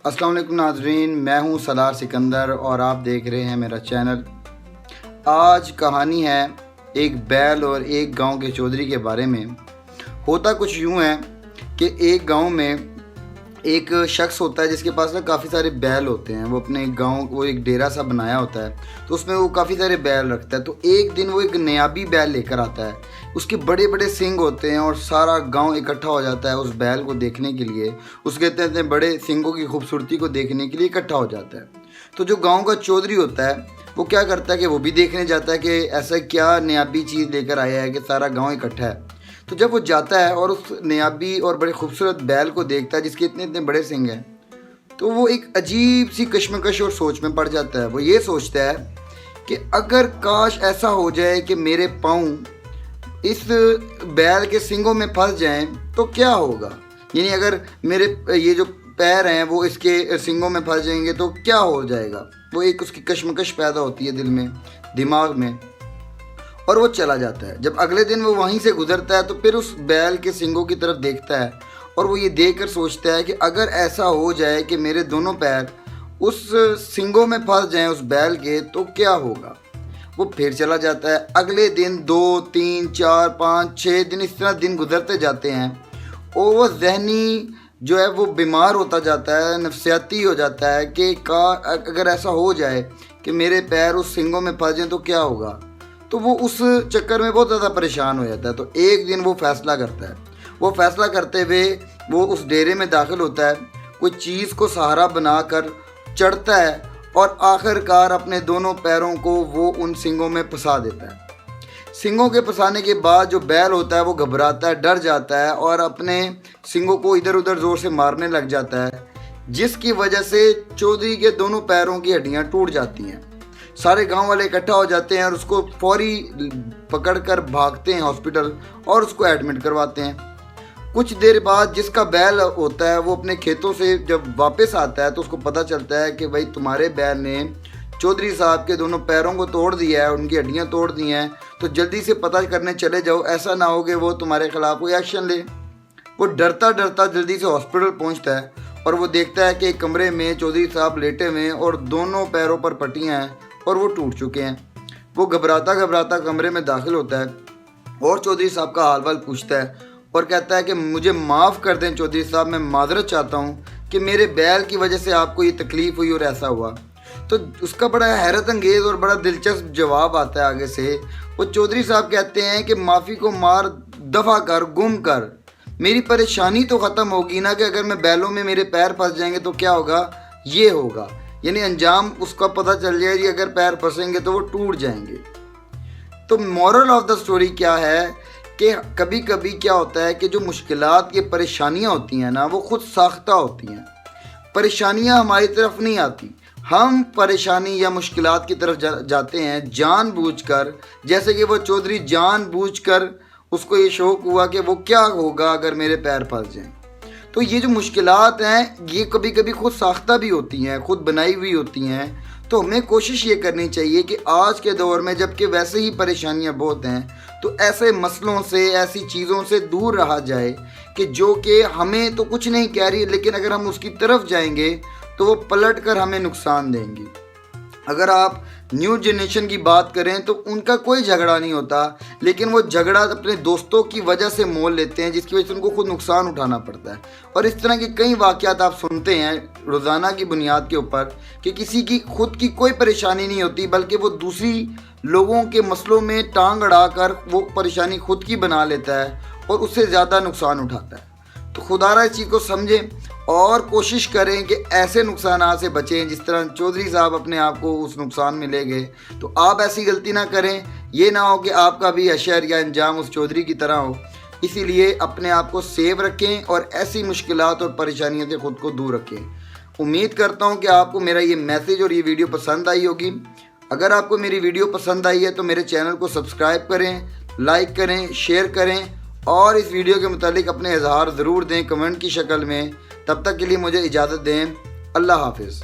अस्सलाम वालेकुम नाज़रीन, मैं हूं सलार सिकंदर और आप देख रहे हैं मेरा चैनल। आज कहानी है एक बैल और एक गांव के चौधरी के बारे में। होता कुछ यूं है कि एक गांव में एक शख्स होता है जिसके पास ना काफ़ी सारे बैल होते हैं। वो अपने गांव वो एक डेरा सा बनाया होता है, तो उसमें वो काफ़ी सारे बैल रखता है। तो एक दिन वो एक नायाबी बैल लेकर आता है। उसके बड़े बड़े सींग होते हैं और सारा गांव इकट्ठा हो जाता है उस बैल को देखने के लिए। उसके इतने बड़े सींगों की खूबसूरती को देखने के लिए इकट्ठा हो जाता है। तो जो गाँव का चौधरी होता है वो क्या करता है कि वो भी देखने जाता है कि ऐसा क्या नायाबी चीज़ लेकर आया है कि सारा गाँव इकट्ठा है। तो जब वो जाता है और उस नायाबी और बड़े खूबसूरत बैल को देखता है जिसके इतने इतने बड़े सींग हैं, तो वो एक अजीब सी कश्मकश और सोच में पड़ जाता है। वो ये सोचता है कि अगर काश ऐसा हो जाए कि मेरे पाँव इस बैल के सींगों में फंस जाएं तो क्या होगा। यानी अगर मेरे ये जो पैर हैं वो इसके सींगों में फंस जाएंगे तो क्या हो जाएगा। वो एक उसकी कश्मकश पैदा होती है दिल में, दिमाग में, और वो चला जाता है। जब अगले दिन वो वहीं से गुजरता है तो फिर उस बैल के सींगों की तरफ देखता है और वो ये देखकर सोचता है कि अगर ऐसा हो जाए कि मेरे दोनों पैर उस सींगों में फंस जाएं उस बैल के तो क्या होगा। वो फिर चला जाता है। अगले दिन 2, 3, 4, 5, 6 दिन इस तरह दिन गुजरते जाते हैं और वो जहनी जो है वो बीमार होता जाता है, नफसियाती हो जाता है कि अगर ऐसा हो जाए कि मेरे पैर उस सींगों में फंस जाएं तो क्या होगा। तो वो उस चक्कर में बहुत ज़्यादा परेशान हो जाता है। तो एक दिन वो फैसला करता है। वो फैसला करते हुए वो उस डेरे में दाखिल होता है, कोई चीज़ को सहारा बनाकर चढ़ता है और आखिरकार अपने दोनों पैरों को वो उन सींगों में फंसा देता है। सींगों के फंसाने के बाद जो बैल होता है वो घबराता है, डर जाता है और अपने सींगों को इधर उधर ज़ोर से मारने लग जाता है, जिसकी वजह से चौधरी के दोनों पैरों की हड्डियाँ टूट जाती हैं। सारे गांव वाले इकट्ठा हो जाते हैं और उसको फौरी पकड़कर भागते हैं हॉस्पिटल और उसको एडमिट करवाते हैं। कुछ देर बाद जिसका बैल होता है वो अपने खेतों से जब वापस आता है तो उसको पता चलता है कि भाई तुम्हारे बैल ने चौधरी साहब के दोनों पैरों को तोड़ दिया है, उनकी हड्डियां तोड़ दी हैं, तो जल्दी से पता करने चले जाओ, ऐसा ना हो कि वो तुम्हारे खिलाफ कोई एक्शन ले। वो डरता डरता जल्दी से हॉस्पिटल पहुँचता है और वो देखता है कि एक कमरे में चौधरी साहब लेटे हुए हैं और दोनों पैरों पर पट्टियाँ हैं और वो टूट चुके हैं। वो घबराता घबराता कमरे में दाखिल होता है और चौधरी साहब का हाल वाल पूछता है और कहता है कि मुझे माफ़ कर दें चौधरी साहब, मैं माजरत चाहता हूँ कि मेरे बैल की वजह से आपको ये तकलीफ़ हुई और ऐसा हुआ। तो उसका बड़ा हैरत अंगेज़ और बड़ा दिलचस्प जवाब आता है आगे से। वो चौधरी साहब कहते हैं कि माफ़ी को मार दफ़ा कर, गुम कर, मेरी परेशानी तो ख़त्म होगी ना कि अगर मैं बैलों में मेरे पैर फंस जाएंगे तो क्या होगा, ये होगा। यानी अंजाम उसका पता चल जाए कि अगर पैर फंसेंगे तो वो टूट जाएंगे। तो मॉरल ऑफ द स्टोरी क्या है कि कभी कभी क्या होता है कि जो मुश्किलात की परेशानियां होती हैं ना वो खुद साख्ता होती हैं। परेशानियां हमारी तरफ नहीं आती, हम परेशानी या मुश्किलात की तरफ जाते हैं जानबूझकर। जैसे कि वो चौधरी जानबूझकर उसको ये शौक़ हुआ कि वो क्या होगा अगर मेरे पैर फंस जाएं। तो ये जो मुश्किलात हैं ये कभी कभी खुद साख्ता भी होती हैं, खुद बनाई हुई होती हैं। तो हमें कोशिश ये करनी चाहिए कि आज के दौर में जबकि वैसे ही परेशानियां बहुत हैं तो ऐसे मसलों से, ऐसी चीज़ों से दूर रहा जाए कि जो कि हमें तो कुछ नहीं कह रही, लेकिन अगर हम उसकी तरफ जाएंगे तो वो पलट कर हमें नुकसान देंगी। अगर आप न्यू जनरेशन की बात करें तो उनका कोई झगड़ा नहीं होता, लेकिन वो झगड़ा अपने दोस्तों की वजह से मोल लेते हैं जिसकी वजह से उनको खुद नुकसान उठाना पड़ता है। और इस तरह के कई वाक़यात आप सुनते हैं रोज़ाना की बुनियाद के ऊपर कि किसी की खुद की कोई परेशानी नहीं होती बल्कि वो दूसरी लोगों के मसलों में टांग अड़ाकर वो परेशानी खुद की बना लेता है और उससे ज़्यादा नुकसान उठाता है। तो खुदारा इस चीज़ को समझें और कोशिश करें कि ऐसे नुकसान से बचें जिस तरह चौधरी साहब अपने आप को उस नुकसान में ले गए। तो आप ऐसी गलती ना करें, ये ना हो कि आपका भी हशर या अंजाम उस चौधरी की तरह हो। इसीलिए अपने आप को सेव रखें और ऐसी मुश्किलात और परेशानियों से ख़ुद को दूर रखें। उम्मीद करता हूँ कि आपको मेरा ये मैसेज और ये वीडियो पसंद आई होगी। अगर आपको मेरी वीडियो पसंद आई है तो मेरे चैनल को सब्सक्राइब करें, लाइक करें, शेयर करें और इस वीडियो के मुतालिक अपने इज़हार ज़रूर दें कमेंट की शक्ल में। तब तक के लिए मुझे इजाज़त दें। अल्लाह हाफ़िज़।